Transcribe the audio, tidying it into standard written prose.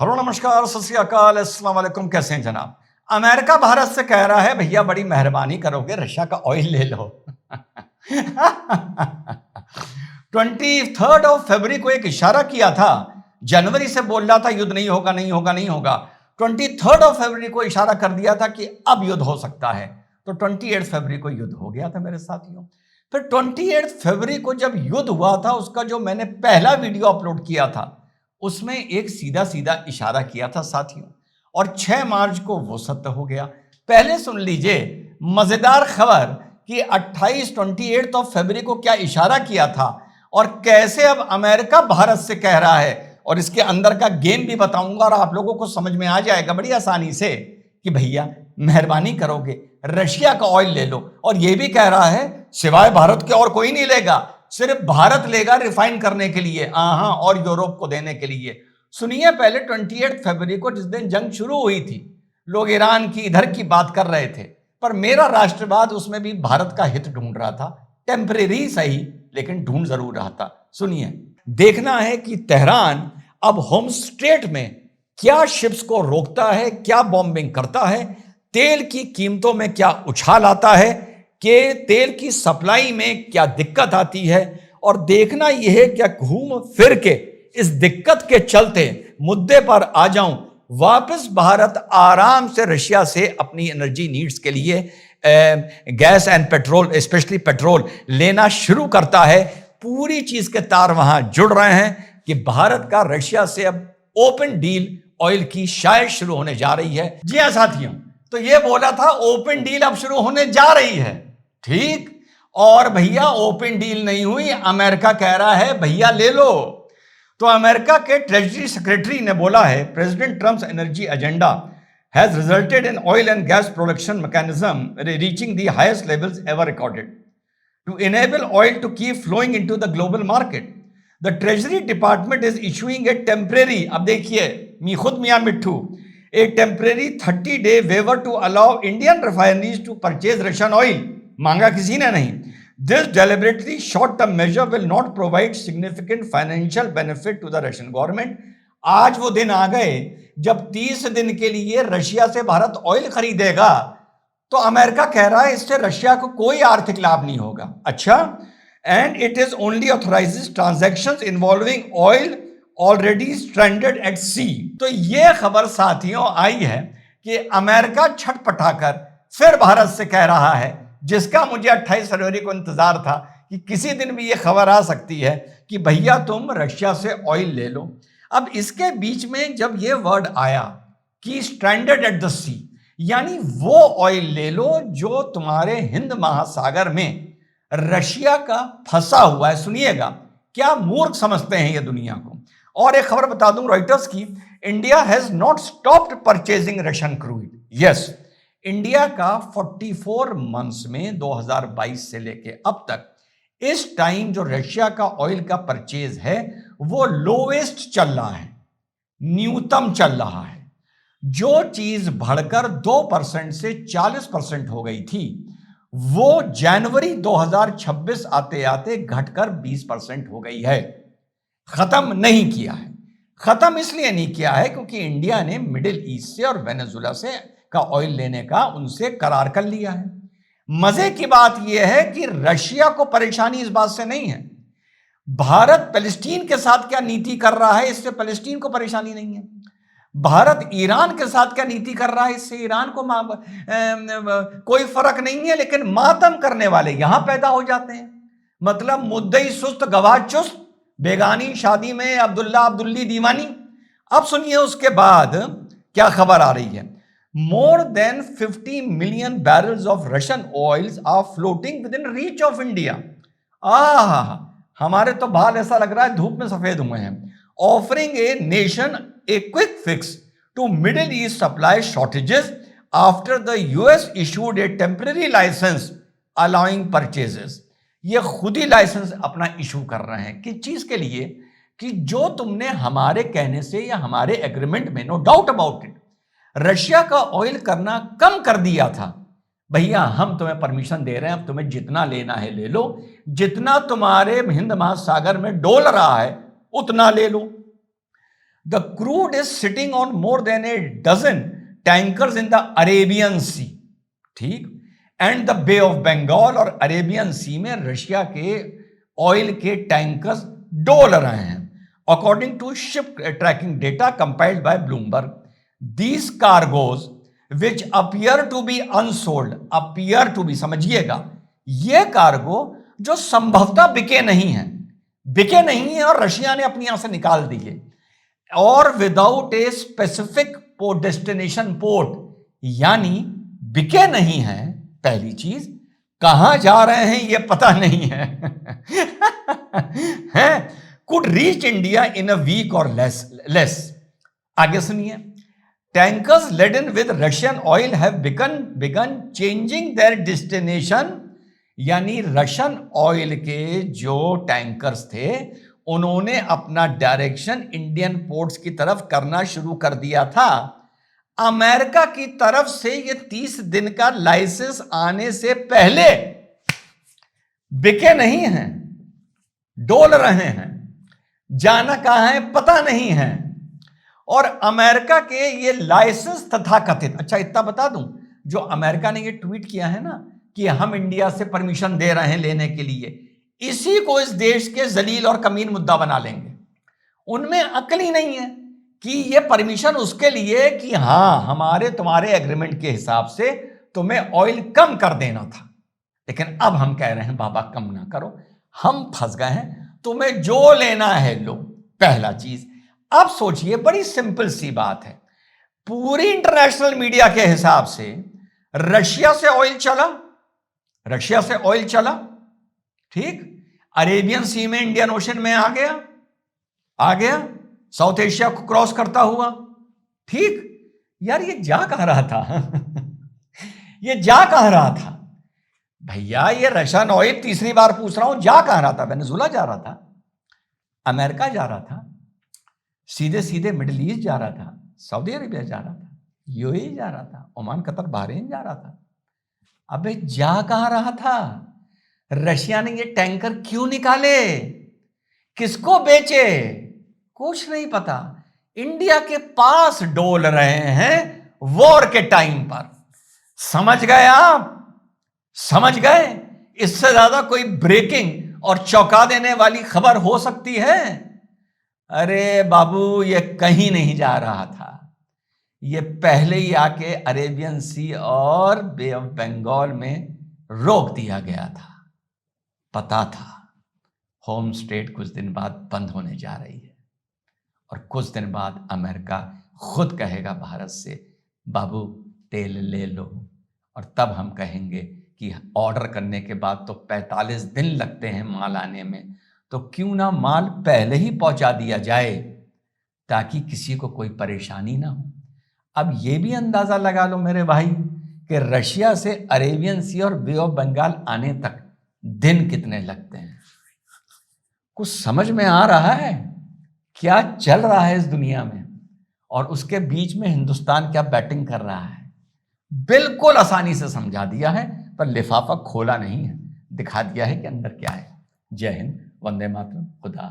Hello नमस्कार सत श्री अकाल अस्सलाम वालेकुम। कैसे हैं जनाब? अमेरिका भारत से कह रहा है भैया बड़ी मेहरबानी करोगे रशिया का ऑयल ले लो। 23 फरवरी को एक इशारा किया था। जनवरी से बोल रहा था युद्ध नहीं होगा नहीं होगा नहीं होगा। 23 फरवरी को इशारा कर दिया था कि अब युद्ध हो सकता है। तो 28 फरवरी को युद्ध हो गया था मेरे साथियों। फिर 28 फरवरी को जब युद्ध हुआ था उसका जो मैंने पहला वीडियो अपलोड किया था उसमें एक सीधा सीधा इशारा किया था साथियों, और 6 मार्च को वो सत्य हो गया। पहले सुन लीजिए मजेदार खबर कि 28 फरवरी को क्या इशारा किया था और कैसे अब अमेरिका भारत से कह रहा है, और इसके अंदर का गेम भी बताऊंगा और आप लोगों को समझ में आ जाएगा बड़ी आसानी से कि भैया मेहरबानी करोगे रशिया का ऑयल ले लो। और ये भी कह रहा है सिवाय भारत के और कोई नहीं लेगा, सिर्फ भारत लेगा रिफाइन करने के लिए, और यूरोप को देने के लिए। सुनिए पहले 28 फरवरी को जिस दिन जंग शुरू हुई थी लोग ईरान की इधर की बात कर रहे थे, पर मेरा राष्ट्रवाद उसमें भी भारत का हित ढूंढ रहा था। टेम्परेरी सही लेकिन ढूंढ जरूर रहा था। सुनिए, देखना है कि तेहरान अब होम स्ट्रेट में क्या शिप्स को रोकता है, क्या बॉम्बिंग करता है, तेल की कीमतों में क्या उछाल आता है, कि तेल की सप्लाई में क्या दिक्कत आती है। और देखना यह है क्या घूम फिर के इस दिक्कत के चलते मुद्दे पर आ जाऊं, वापस भारत आराम से रशिया से अपनी एनर्जी नीड्स के लिए gas and petrol, specially petrol लेना शुरू करता है। पूरी चीज के तार वहां जुड़ रहे हैं कि भारत का रशिया से अब ओपन डील ऑयल की शायद शुरू होने जा रही है। जी हां साथियों, तो ये बोला था ओपन डील अब शुरू होने जा रही है, ठीक। और भैया ओपन डील नहीं हुई, अमेरिका कह रहा है भैया ले लो। तो अमेरिका के ट्रेजरी सेक्रेटरी ने बोला है president Trump's energy agenda has resulted in oil and gas production mechanism reaching the highest levels ever recorded to enable oil to keep flowing into the global market. The treasury department is issuing a temporary, अब देखिए खुद मियां मिट्ठू, a temporary 30-day waiver to allow Indian refineries to purchase Russian oil. मांगा किसी ने नहीं। This deliberately short-term measure will not provide significant financial benefit to the Russian government. आज वो दिन आ गए जब 30 दिन के लिए रशिया से भारत ऑयल खरीदेगा, तो अमेरिका कह रहा है इससे रशिया को कोई आर्थिक लाभ नहीं होगा। अच्छा, and it is only authorizes transactions involving oil already stranded at sea. तो यह खबर साथियों आई है कि अमेरिका छटपटाकर फिर भारत से कह रहा है, जिसका मुझे 28 फरवरी को इंतजार था कि किसी दिन भी यह खबर आ सकती है कि भैया तुम रशिया से ऑयल ले लो। अब इसके बीच में जब यह वर्ड आया कि स्ट्रैंडेड एट द सी, यानी वो ऑयल ले लो जो तुम्हारे हिंद महासागर में रशिया का फंसा हुआ है। सुनिएगा क्या मूर्ख समझते हैं ये दुनिया को। और एक खबर बता दूं रॉयटर्स की, India has not stopped purchasing Russian crude. Yes, India का 44 मंथ्स में 2022 से लेके अब तक इस टाइम जो रशिया का ऑयल का परचेज है वो लोवेस्ट चल रहा है, न्यूनतम चल रहा है। जो चीज बढ़कर 2% से 40% हो गई थी वो जनवरी 2026 आते आते घटकर 20% हो गई है। खत्म नहीं किया है। खत्म इसलिए नहीं किया है क्योंकि इंडिया ने मिडिल ईस्ट से और वेनेजुला से का ऑयल लेने का उनसे करार कर लिया है। मजे की बात यह है कि रशिया को परेशानी इस बात से नहीं है। भारत पैलेस्टीन के साथ क्या नीति कर रहा है इससे पैलेस्टीन को परेशानी नहीं है। भारत ईरान के साथ क्या नीति कर रहा है इससे ईरान को कोई फर्क नहीं है। लेकिन मातम करने वाले यहां पैदा हो जाते हैं। मतलब मुद्दई सुस्त गवाह चुस्त, बेगानी शादी में अब्दुल्ला अब्दुल्ली दीवानी। अब सुनिए उसके बाद क्या खबर आ रही है। More than 50 million barrels of Russian oils are floating within reach of India. हमारे तो बाल ऐसा लग रहा है धूप में सफेद हुए हैं। Offering a nation a quick fix to Middle East supply shortages after the US issued a temporary licence allowing purchases. ये खुद ही लाइसेंस अपना इशू कर रहे हैं किस चीज के लिए, कि जो तुमने हमारे कहने से या हमारे एग्रीमेंट में, no doubt about it, Russia का ऑयल करना कम कर दिया था। भैया हम तुम्हें परमिशन दे रहे हैं, अब तुम्हें जितना लेना है ले लो, जितना तुम्हारे हिंद महासागर में डोल रहा है उतना ले लो। The crude is sitting on more than a dozen tankers in the Arabian Sea, ठीक, and the Bay of Bengal, और अरेबियन सी में रशिया के ऑयल के टैंकर्स डोल रहे हैं। According to ship tracking data compiled by Bloomberg, these cargoes which appear to be unsold, appear to be, समझिएगा, ये कार्गो जो संभवतः बिके नहीं है और रशिया ने अपनी यहां से निकाल दिए, और without a specific port destination port, यानी बिके नहीं है, पहली चीज, कहां जा रहे हैं ये पता नहीं है, could reach India in a week और लेस। आगे सुनिए, tankers laden with Russian oil have begun changing their destination, यानी रशियन ऑयल के जो टैंकर्स थे उन्होंने अपना डायरेक्शन इंडियन पोर्ट्स की तरफ करना शुरू कर दिया था। अमेरिका की तरफ से ये 30 दिन का लाइसेंस आने से पहले बिके नहीं हैं, डोल रहे हैं, जाना कहां है पता नहीं है, और अमेरिका के ये लाइसेंस तथाकथित, अच्छा इतना बता दूं, जो अमेरिका ने ये ट्वीट किया है ना कि हम इंडिया से परमिशन दे रहे हैं लेने के लिए, इसी को इस देश के जलील और कमीन मुद्दा बना लेंगे। उनमें अक्ल ही नहीं है कि ये परमिशन उसके लिए कि हां हमारे तुम्हारे एग्रीमेंट के हिसाब से तुम्हें ऑयल कम कर देना था, लेकिन अब हम कह रहे हैं बाबा कम ना करो, हम फंस गए हैं, तुम्हें जो लेना है लो, पहला चीज। अब सोचिए, बड़ी सिंपल सी बात है, पूरी इंटरनेशनल मीडिया के हिसाब से रशिया से ऑयल चला, ठीक, अरेबियन सी में, इंडियन ओशन में आ गया, साउथ एशिया को क्रॉस करता हुआ, ठीक। यार ये जा कहां रहा था ये जा कहां रहा था भैया? ये रशियन ऑयल, तीसरी बार पूछ रहा हूं, जा कहां रहा था? वेनेजुला जा रहा था, अमेरिका जा रहा था, सीधे सीधे मिडिल ईस्ट जा रहा था, सऊदी अरेबिया जा रहा था, यूएई जा रहा था, ओमान, कतर, बहरीन जा रहा था। अबे जा कहां रहा था? रशिया ने ये टैंकर क्यों निकाले, किसको बेचे, कुछ नहीं पता। इंडिया के पास डोल रहे हैं वॉर के टाइम पर। समझ गए आप? समझ गए? इससे ज्यादा कोई ब्रेकिंग और चौंका देने वाली खबर हो सकती है? अरे बाबू, ये कहीं नहीं जा रहा था, ये पहले ही आके अरेबियन सी और बे ऑफ बंगाल में रोक दिया गया था। पता था होम स्टेट कुछ दिन बाद बंद होने जा रही है, और कुछ दिन बाद अमेरिका खुद कहेगा भारत से, बाबू तेल ले लो, और तब हम कहेंगे कि ऑर्डर करने के बाद तो 45 दिन लगते हैं माल आने में, तो क्यों ना माल पहले ही पहुंचा दिया जाए ताकि किसी को कोई परेशानी ना हो। अब ये भी अंदाजा लगा लो मेरे भाई कि रशिया से अरेबियन सी और बे ऑफ बंगाल आने तक दिन कितने लगते हैं। कुछ समझ में आ रहा है क्या चल रहा है इस दुनिया में, और उसके बीच में हिंदुस्तान क्या बैटिंग कर रहा है? बिल्कुल आसानी से समझा दिया है, पर लिफाफा खोला नहीं है, दिखा दिया है कि अंदर क्या है। जय हिंद, वंदे मातरम, खुदा।